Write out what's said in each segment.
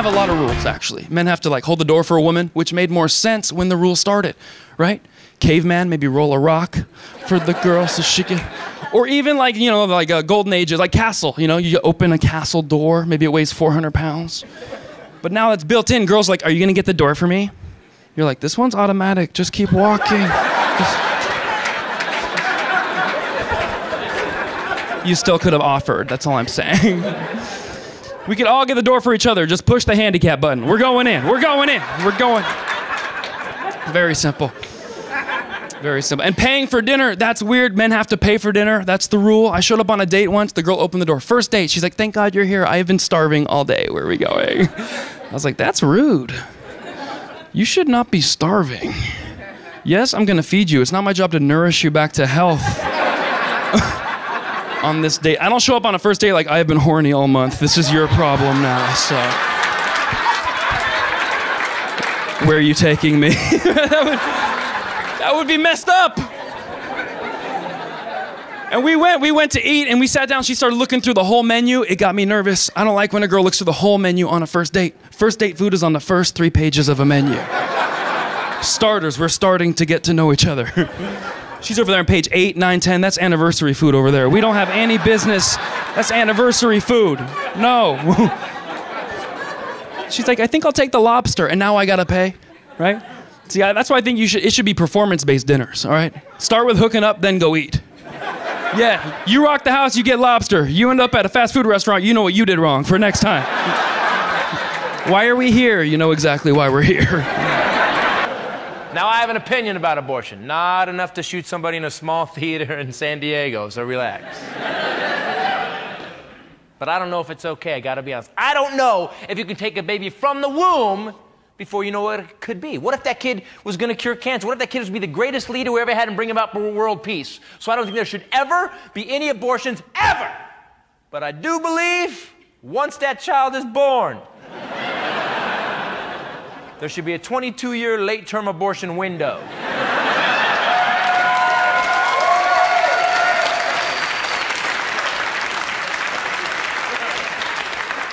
have a lot of rules, actually. Men have to like hold the door for a woman, which made more sense when the rule started, right? Caveman, maybe roll a rock for the girl so she can, or even like, you know, like golden ages, like castle, you know, you open a castle door, maybe it weighs 400 pounds. But now it's built in. Girls like, are you gonna get the door for me? You're like, this one's automatic, just keep walking. You still could have offered, that's all I'm saying. We could all get the door for each other, just push the handicap button. We're going in, we're going in, we're going. Very simple. Very simple. And paying for dinner, that's weird. Men have to pay for dinner. That's the rule. I showed up on a date once. The girl opened the door. First date. She's like, thank God you're here. I have been starving all day. Where are we going? I was like, that's rude. You should not be starving. Yes, I'm going to feed you. It's not my job to nourish you back to health on this date. I don't show up on a first date like, I have been horny all month. This is your problem now, so. Where are you taking me? That would be messed up. And we went to eat and we sat down. She started looking through the whole menu. It got me nervous. I don't like when a girl looks through the whole menu on a first date. First date food is on the first 3 pages of a menu. Starters, we're starting to get to know each other. She's over there on page 8, 9, 10. That's anniversary food over there. We don't have any business. That's anniversary food. No. She's like, I think I'll take the lobster. And now I gotta pay, right? See, that's why I think it should be performance-based dinners, all right? Start with hooking up, then go eat. Yeah, you rock the house, you get lobster. You end up at a fast food restaurant, you know what you did wrong for next time. Why are we here? You know exactly why we're here. Now, I have an opinion about abortion. Not enough to shoot somebody in a small theater in San Diego, so relax. But I don't know if it's okay, I gotta be honest. I don't know if you can take a baby from the womb before you know what it could be. What if that kid was gonna cure cancer? What if that kid was gonna be the greatest leader we ever had and bring about world peace? So I don't think there should ever be any abortions, ever! But I do believe, once that child is born, there should be a 22-year late-term abortion window.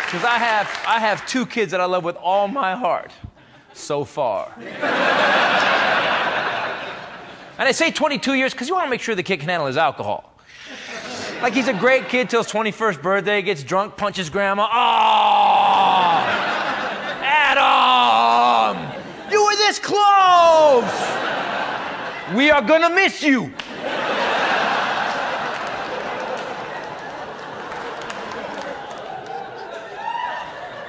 Because I have 2 kids that I love with all my heart. So far. And I say 22 years because you want to make sure the kid can handle his alcohol. Like he's a great kid till his 21st birthday, gets drunk, punches grandma. Oh! Adam! You were this close! We are gonna miss you.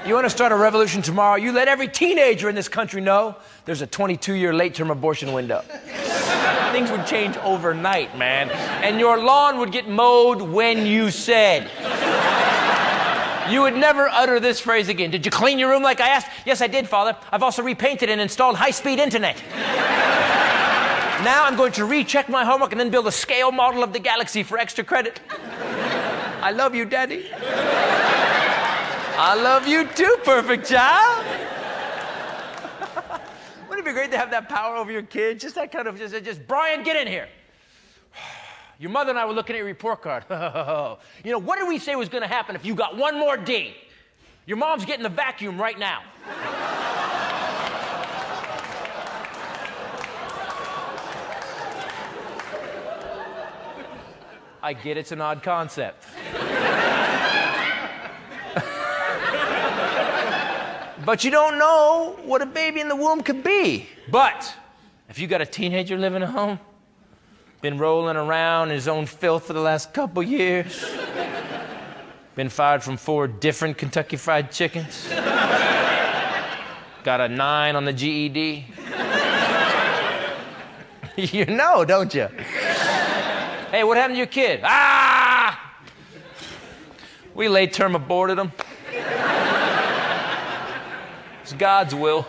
You want to start a revolution tomorrow? You let every teenager in this country know there's a 22-year late-term abortion window. Things would change overnight, man. And your lawn would get mowed when you said. You would never utter this phrase again. Did you clean your room like I asked? Yes, I did, Father. I've also repainted and installed high-speed internet. Now I'm going to recheck my homework and then build a scale model of the galaxy for extra credit. I love you, Daddy. I love you too, perfect child. Wouldn't it be great to have that power over your kids? Just that kind of, just Brian, get in here. Your mother and I were looking at your report card. You know, what did we say was going to happen if you got one more D? Your mom's getting the vacuum right now. I get it's an odd concept. But you don't know what a baby in the womb could be. But if you got a teenager living at home, been rolling around in his own filth for the last couple years, been fired from 4 different Kentucky Fried Chickens, got a 9 on the GED, you know, don't you? Hey, what happened to your kid? Ah! We late-term aborted him. It's God's will.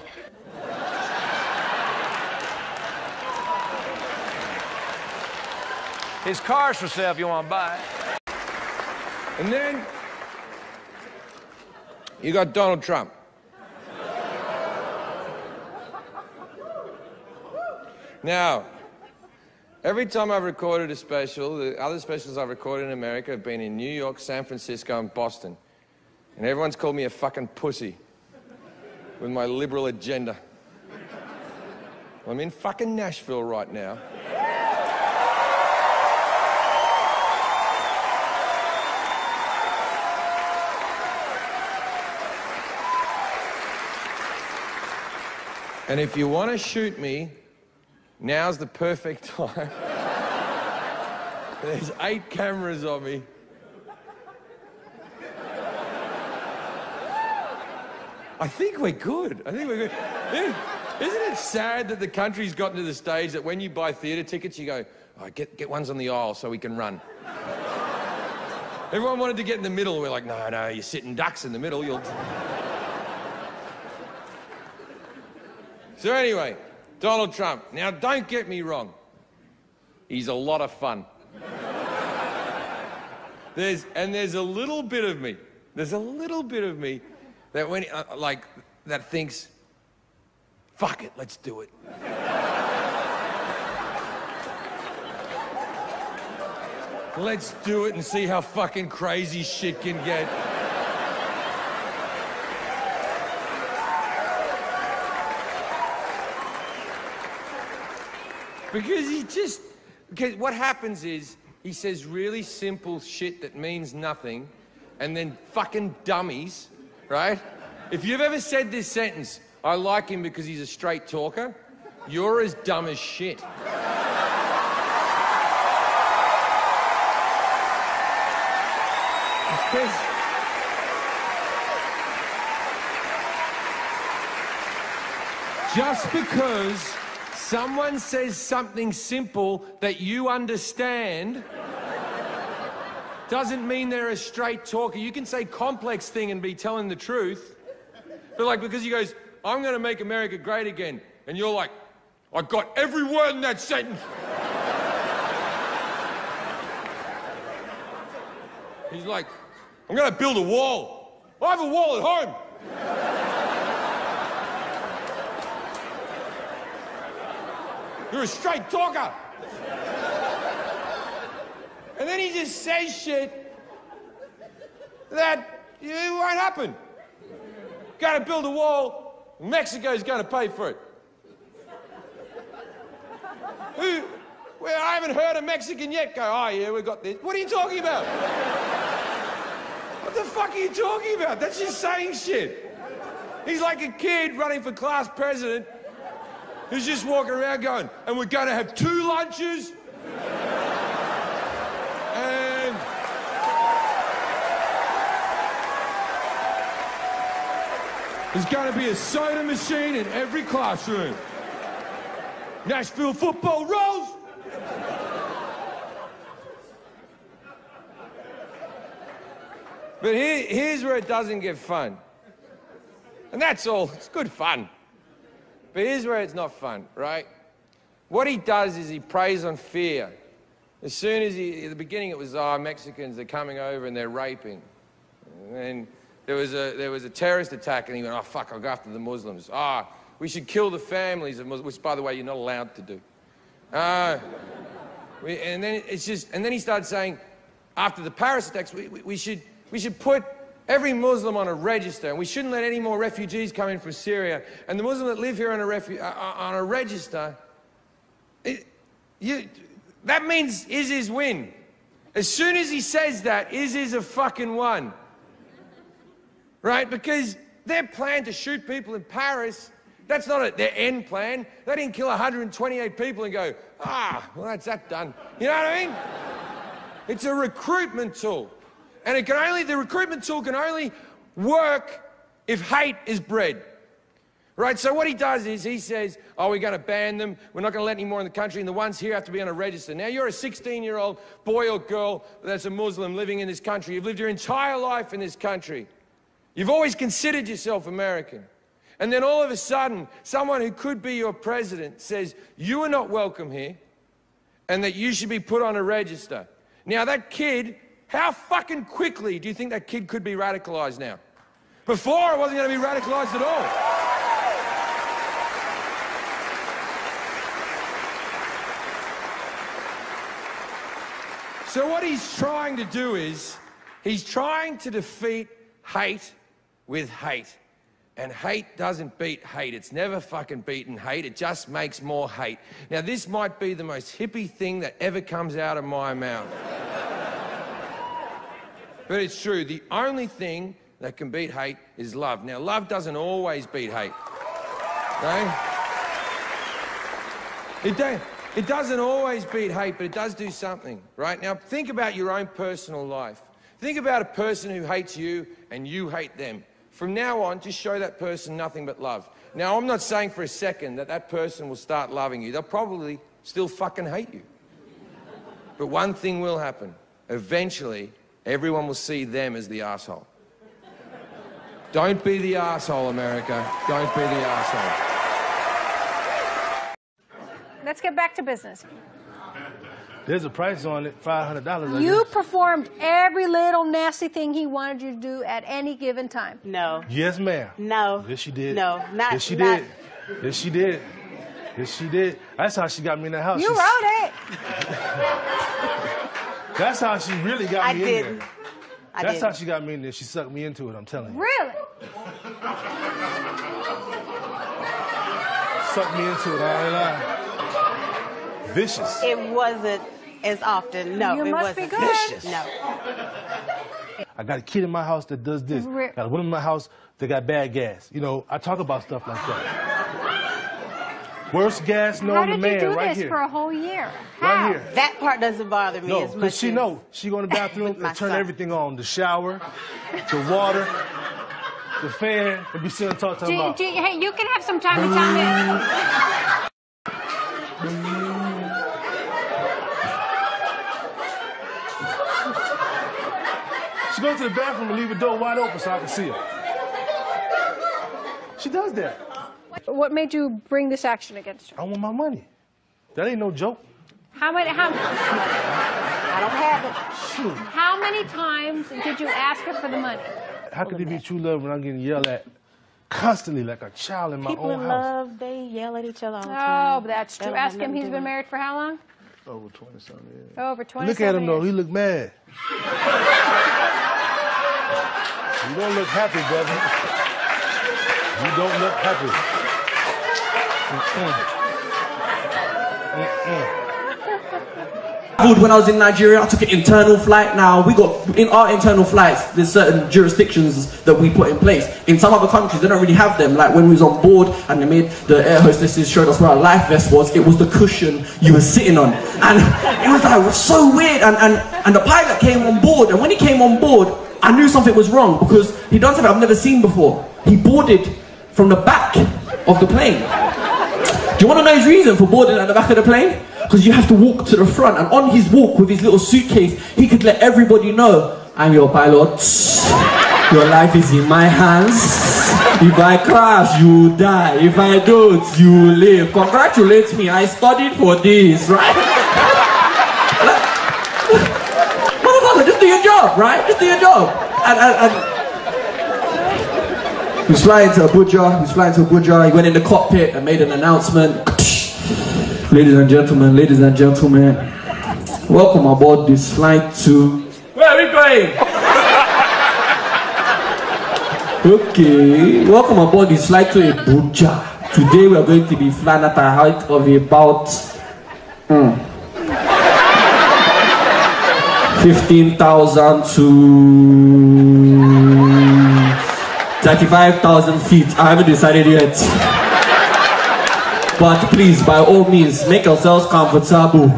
His car's for sale if you want to buy it. And then you got Donald Trump. Now, every time I've recorded a special, the other specials I've recorded in America have been in New York, San Francisco, and Boston. And everyone's called me a fucking pussy. with my liberal agenda. I'm in fucking Nashville right now. And if you want to shoot me, now's the perfect time. There's 8 cameras on me. I think we're good. I think we're good. Isn't it sad that the country's gotten to the stage that when you buy theatre tickets, you go, oh, get ones on the aisle so we can run. Everyone wanted to get in the middle. We're like, no, you're sitting ducks in the middle. You'll... So anyway, Donald Trump. Now, don't get me wrong. He's a lot of fun. There's a little bit of me. There's a little bit of me that when that thinks, fuck it, let's do it. Let's do it and see how fucking crazy shit can get. Because what happens is he says really simple shit that means nothing, and then fucking dummies, right? If you've ever said this sentence, I like him because he's a straight talker, you're as dumb as shit. Just because someone says something simple that you understand doesn't mean they're a straight talker. You can say complex thing and be telling the truth, but like because he goes, I'm going to make America great again, and you're like, I got every word in that sentence. He's like, I'm going to build a wall. I have a wall at home. You're a straight talker. And then he just says shit that it won't happen. Got to build a wall. Mexico's going to pay for it. Well, I haven't heard a Mexican yet go, oh yeah, we got this. What are you talking about? What the fuck are you talking about? That's just saying shit. He's like a kid running for class president who's just walking around going, and we're going to have 2 lunches. And there's going to be a soda machine in every classroom. Nashville football rolls. But here's where it doesn't get fun. And that's all. It's good fun. But here's where it's not fun, right? What he does is he preys on fear. As soon as at the beginning it was, oh, Mexicans, they're coming over and they're raping. And then there was a terrorist attack and he went, oh, fuck, I'll go after the Muslims. Ah, we should kill the families of Muslims, which, by the way, you're not allowed to do. And then he started saying, after the Paris attacks, we should put every Muslim on a register, and we shouldn't let any more refugees come in from Syria. And the Muslims that live here on a register, that means ISIS win. As soon as he says that, ISIS have fucking won. Right? Because their plan to shoot people in Paris, that's not their end plan. They didn't kill 128 people and go, well, that's that done. You know what I mean? It's a recruitment tool. And the recruitment tool can only work if hate is bred. Right, so what he does is he says, oh, we're going to ban them, we're not going to let any more in the country, and the ones here have to be on a register. Now, you're a 16-year-old boy or girl that's a Muslim living in this country. You've lived your entire life in this country. You've always considered yourself American. And then all of a sudden, someone who could be your president says, you are not welcome here, and that you should be put on a register. Now, that kid, how fucking quickly do you think that kid could be radicalized now? Before, it wasn't going to be radicalized at all. So what he's trying to do is, he's trying to defeat hate with hate. And hate doesn't beat hate. It's never fucking beaten hate. It just makes more hate. Now, this might be the most hippie thing that ever comes out of my mouth. But it's true. The only thing that can beat hate is love. Now, love doesn't always beat hate. No? It doesn't always beat hate, but it does do something, right? Now, think about your own personal life. Think about a person who hates you and you hate them. From now on, just show that person nothing but love. Now, I'm not saying for a second that that person will start loving you. They'll probably still fucking hate you. But one thing will happen. Eventually, everyone will see them as the asshole. Don't be the asshole, America. Don't be the asshole. Let's get back to business. There's a price on it, $500. You performed every little nasty thing he wanted you to do at any given time. No. Yes, ma'am. No. Yes, she did. No, not. Yes, she not. did. Yes, she did. Yes, she did. That's how she got me in the house. You wrote it. That's how she really got me in didn't. there. I That's didn't. how she got me in there. She sucked me into it, I'm telling you. Really? Sucked me into it, I ain't lying. Vicious. It wasn't as often. No, You it must be wasn't. good. Vicious. No. I got a kid in my house that does this. Got a woman in my house that got bad gas. You know, I talk about stuff like that. Worst gas known to man, right here. How did you do this for a whole year? Right How? here. That part doesn't bother me No, as much because she as know. She go in the bathroom with my and turn son. everything on. The shower, the water, the fan, and be sitting talking about. Hey, you can have some time to tell me. She goes to the bathroom and leave the door wide open so I can see her. She does that. What made you bring this action against her? I want my money. That ain't no joke. How many? I don't have it. Shoot. How many times did you ask her for the money? How could it be true love when I'm getting yelled at constantly like a child in my People own in house? love, they yell at each other all the time. Oh, but that's That true. don't have Ask him. nothing to He's do been with it. married for how long? Over 20-something years. Over 20. Look at him though. He look mad. You don't look happy, brother. You don't look happy. When I was in Nigeria, I took an internal flight. Now, we got, in our internal flights, there's certain jurisdictions that we put in place. In some other countries, they don't really have them. Like when we was on board and they made, the air hostesses showed us where our life vest was, it was the cushion you were sitting on. And it was like, so weird. And the pilot came on board, and when he came on board, I knew something was wrong because he done something I've never seen before. He boarded from the back of the plane. Do you want to know his reason for boarding at the back of the plane? Because you have to walk to the front, and on his walk with his little suitcase, he could let everybody know, I'm your pilot, your life is in my hands, if I crash, you die, if I don't, you live, congratulate me, I studied for this, right? Motherfucker, just do your job, right? Just do your job. And he was flying to Abuja, he went in the cockpit and made an announcement. Ladies and gentlemen, welcome aboard this flight to... Where are we going? Okay, welcome aboard this flight to Abuja. Today we are going to be flying at a height of about 15,000 to 35,000 feet. I haven't decided yet. But please, by all means, make yourselves comfortable.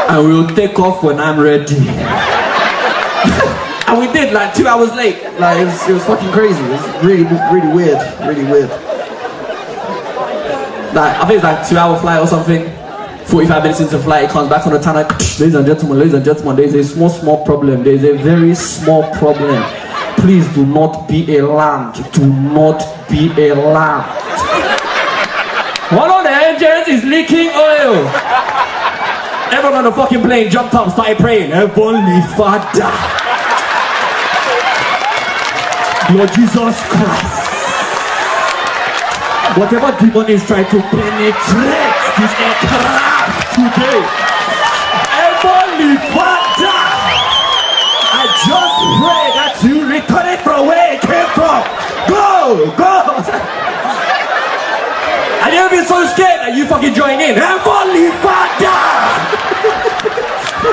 And we'll take off when I'm ready. And we did, like 2 hours late. Like, it was fucking crazy. It was really weird. Really weird. Like, I think it's like 2 hour flight or something. 45 minutes into the flight, it comes back on the tunnel. Ladies and gentlemen, there's a small problem. There's a very small problem. Please do not be alarmed. Do not be alarmed. One of the engines is leaking oil. Everyone on the fucking plane jumped up, started praying. Heavenly Father, Lord Jesus Christ, whatever demon is trying to penetrate this aircraft today, Heavenly Father, I just pray that you return it from where it came from. Go! go. I never been so scared that you fucking join in. Heavenly Father!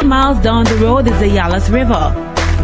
Miles down the road is the Yalas River.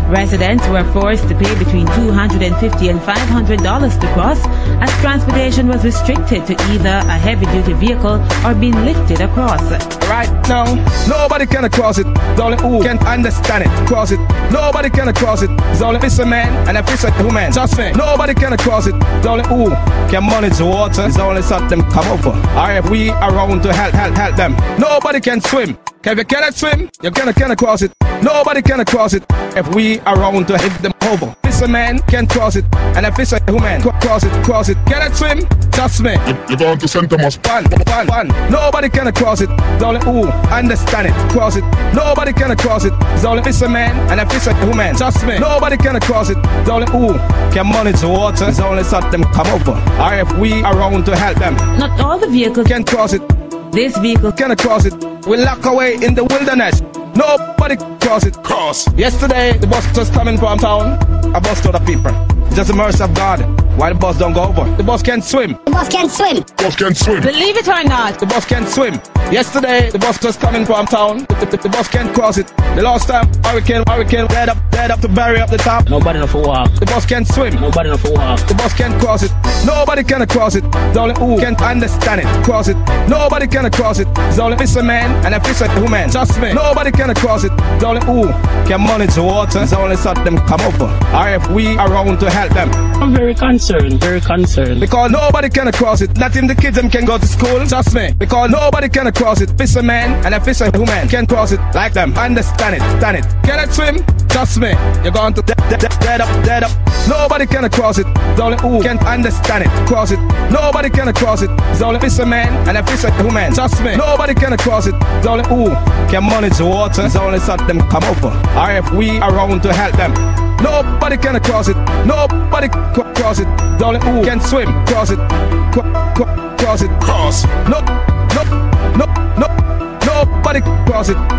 Residents were forced to pay between $250 and $500 to cross, as transportation was restricted to either a heavy-duty vehicle or being lifted across. Right now, nobody can cross it. It's only who can understand it. Cross it. Nobody can cross it. It's only fisherman and a fisherwoman. Just me. Nobody can cross it. It's only who can manage the water. It's only something come over. Or if we around to help them. Nobody can swim. If you cannot swim, you cannot cross it. Nobody can cross it. If we around to hit them over. Fisherman can cross it, and a fisherwoman cross it. Cannot swim, just me. You're going to Santa Mos. One. Nobody can cross it. It's only who understand it. Cross it. Nobody can cross it. It's only fisherman and a fisherwoman. Just me. Nobody can cross it. It's only who can manage the water. It's only something come over. Or if we around to help them. Not all the vehicles can cross it. This vehicle can cross it. We lock away in the wilderness. Nobody cross it. Cross. Yesterday, the bus was coming from town. A bus to the people. Just the mercy of God. Why the bus don't go over? The bus can't swim. The bus can't swim. Believe it or not. The bus can't swim. Yesterday, the bus was coming from town. The bus can't cross it. The last time, hurricane, dead up to bury up the top. Nobody know for walk. The bus can't swim. Nobody know for walk. The bus can't cross it. Nobody can cross it. The only who can understand it. Cross it. Nobody can cross it. It's only fisherman and a fisherwoman. Just me. Nobody can cross it. The only who can manage the water. It's only something come over. Or if we around to help them. I'm very concerned. Because nobody can cross it. Not even the kids them can go to school. Just me. Because nobody can cross it. Fisherman and a fisherwoman can cross it like them. Understand it. Stand it. Cannot swim? Just me. You're going to dead up. Nobody can cross it. The only who can understand it. Cross it. Nobody can cross it. It's only fisherman and a fisherwoman. Just me. Nobody can cross it. The only who can manage the water. It's only something come over. Or if we around to help them. Nobody can cross it. Nobody cross it. The only who can swim. Cross it. Cross it. Cross. Nobody cross it.